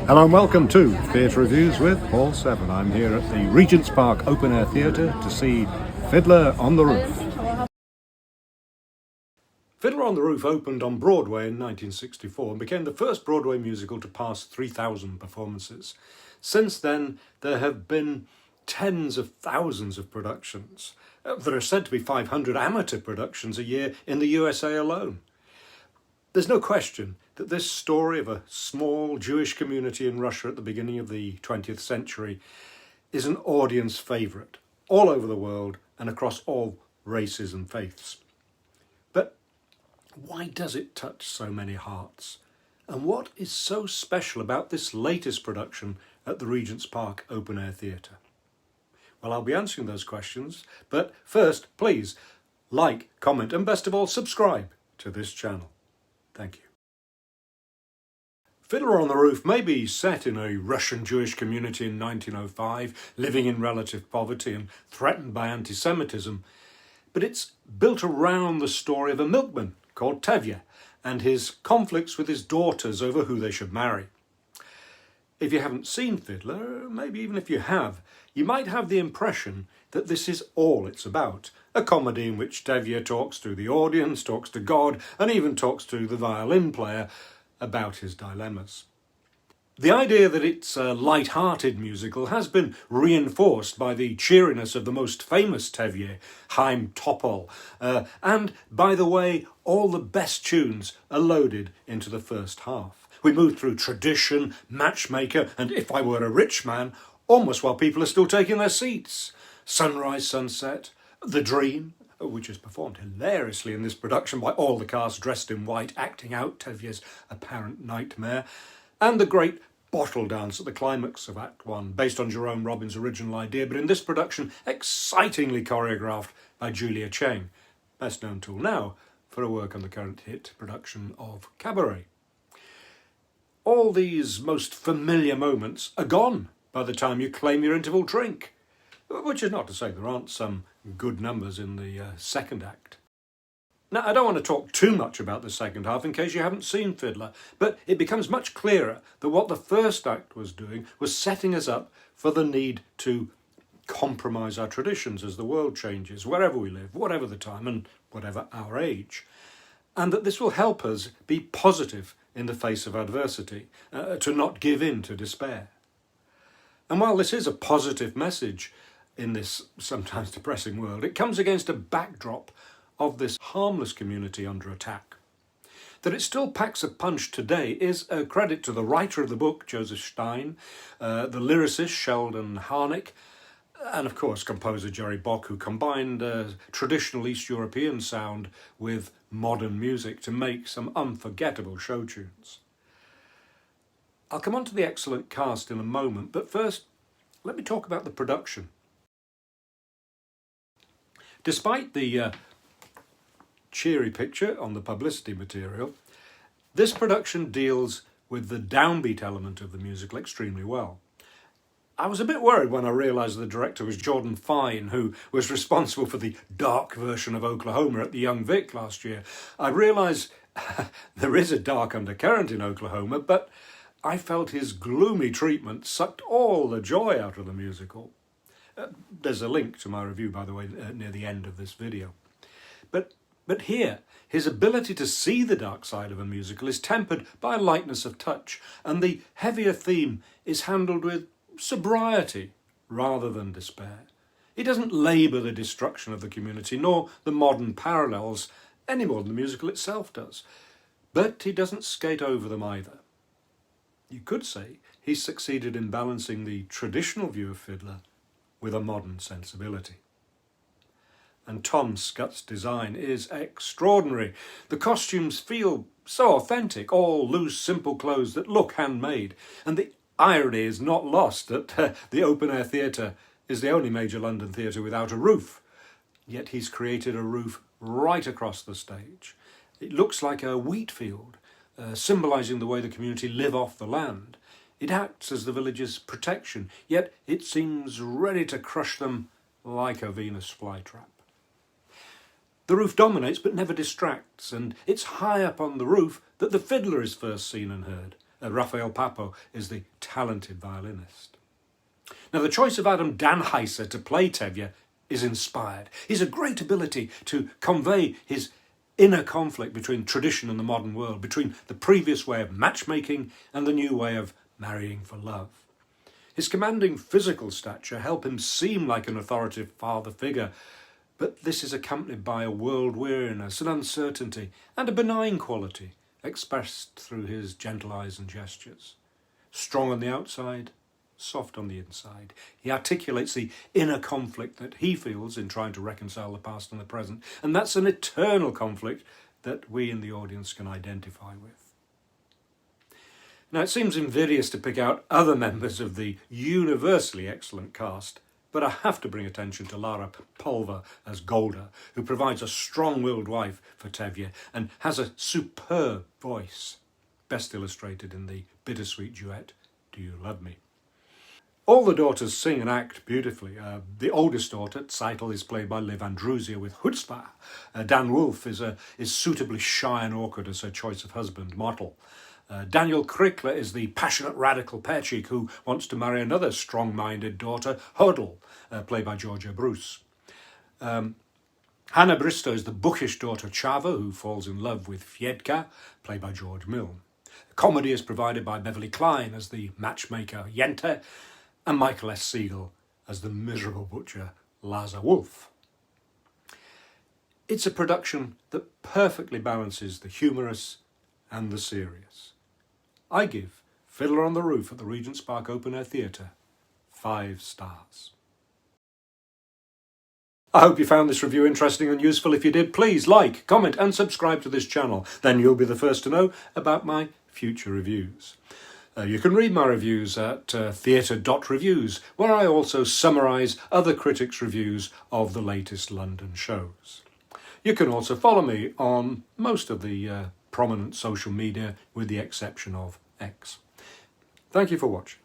Hello and welcome to Theatre Reviews with Paul Seven. I'm here at the Regent's Park Open Air Theatre to see Fiddler on the Roof. Fiddler on the Roof opened on Broadway in 1964 and became the first Broadway musical to pass 3,000 performances. Since then, there have been tens of thousands of productions. There are said to be 500 amateur productions a year in the USA alone. There's no question that this story of a small Jewish community in Russia at the beginning of the 20th century is an audience favourite all over the world and across all races and faiths. But why does it touch so many hearts? And what is so special about this latest production at the Regent's Park Open Air Theatre? Well, I'll be answering those questions, but first, please like, comment and best of all, subscribe to this channel. Thank you. Fiddler on the Roof may be set in a Russian Jewish community in 1905, living in relative poverty and threatened by anti-Semitism, but it's built around the story of a milkman called Tevye and his conflicts with his daughters over who they should marry. If you haven't seen Fiddler, maybe even if you have, you might have the impression that this is all it's about. A comedy in which Tevye talks to the audience, talks to God, and even talks to the violin player about his dilemmas. The idea that it's a light-hearted musical has been reinforced by the cheeriness of the most famous Tevye, Chaim Topol, and, by the way, all the best tunes are loaded into the first half. We move through tradition, matchmaker, and If I Were a Rich Man, almost while people are still taking their seats. Sunrise, Sunset, The Dream, which is performed hilariously in this production by all the cast dressed in white, acting out Tevye's apparent nightmare, and the great bottle dance at the climax of Act 1, based on Jerome Robbins' original idea, but in this production excitingly choreographed by Julia Cheng, best known till now for her work on the current hit production of Cabaret. All these most familiar moments are gone by the time you claim your interval drink, which is not to say there aren't some good numbers in the second act. Now, I don't want to talk too much about the second half in case you haven't seen Fiddler, but it becomes much clearer that what the first act was doing was setting us up for the need to compromise our traditions as the world changes, wherever we live, whatever the time and whatever our age, and that this will help us be positive in the face of adversity, to not give in to despair. And while this is a positive message in this sometimes depressing world, it comes against a backdrop of this harmless community under attack. That it still packs a punch today is a credit to the writer of the book, Joseph Stein, the lyricist Sheldon Harnick, and of course composer Jerry Bock, who combined traditional East European sound with modern music to make some unforgettable show tunes. I'll come on to the excellent cast in a moment, but first let me talk about the production. Despite the cheery picture on the publicity material, this production deals with the downbeat element of the musical extremely well. I was a bit worried when I realised the director was Jordan Fein, who was responsible for the dark version of Oklahoma at the Young Vic last year. I realised there is a dark undercurrent in Oklahoma, but I felt his gloomy treatment sucked all the joy out of the musical. There's a link to my review, by the way, near the end of this video. But here, his ability to see the dark side of a musical is tempered by a lightness of touch, and the heavier theme is handled with sobriety rather than despair. He doesn't labour the destruction of the community, nor the modern parallels, any more than the musical itself does. But he doesn't skate over them either. You could say he's succeeded in balancing the traditional view of Fiddler with a modern sensibility. And Tom Scutt's design is extraordinary. The costumes feel so authentic, all loose, simple clothes that look handmade. And the irony is not lost that the Open Air Theatre is the only major London theatre without a roof. Yet he's created a roof right across the stage. It looks like a wheat field, symbolising the way the community live off the land. It acts as the village's protection, yet it seems ready to crush them like a Venus flytrap. The roof dominates but never distracts, and it's high up on the roof that the fiddler is first seen and heard, Raphael Papo is the talented violinist. Now, the choice of Adam Dannheisser to play Tevye is inspired. He's a great ability to convey his inner conflict between tradition and the modern world, between the previous way of matchmaking and the new way of marrying for love. His commanding physical stature help him seem like an authoritative father figure, but this is accompanied by a world weariness, an uncertainty, and a benign quality expressed through his gentle eyes and gestures. Strong on the outside, soft on the inside. He articulates the inner conflict that he feels in trying to reconcile the past and the present, and that's an eternal conflict that we in the audience can identify with. Now, it seems invidious to pick out other members of the universally excellent cast, but I have to bring attention to Lara Pulver as Golda, who provides a strong-willed wife for Tevye and has a superb voice, best illustrated in the bittersweet duet, Do You Love Me? All the daughters sing and act beautifully. The oldest daughter, Siegel, is played by Liv Andrusier with chutzpah. Wolff is suitably shy and awkward as her choice of husband, Mottel. Daniel Krikler is the passionate radical pear-cheek who wants to marry another strong-minded daughter, Hodel, played by Georgia Bruce. Hannah Bristow is the bookish daughter, Chava, who falls in love with Fiedka, played by George Milne. Comedy is provided by Beverley Klein as the matchmaker, Jente, and Michael S. Siegel as the miserable butcher, Laza Wolff. It's a production that perfectly balances the humorous and the serious. I give Fiddler on the Roof at the Regent's Park Open Air Theatre 5 stars. I hope you found this review interesting and useful. If you did, please like, comment and subscribe to this channel. Then you'll be the first to know about my future reviews. You can read my reviews at Theatre.Reviews, where I also summarise other critics' reviews of the latest London shows. You can also follow me on most of the prominent social media, with the exception of X. Thank you for watching.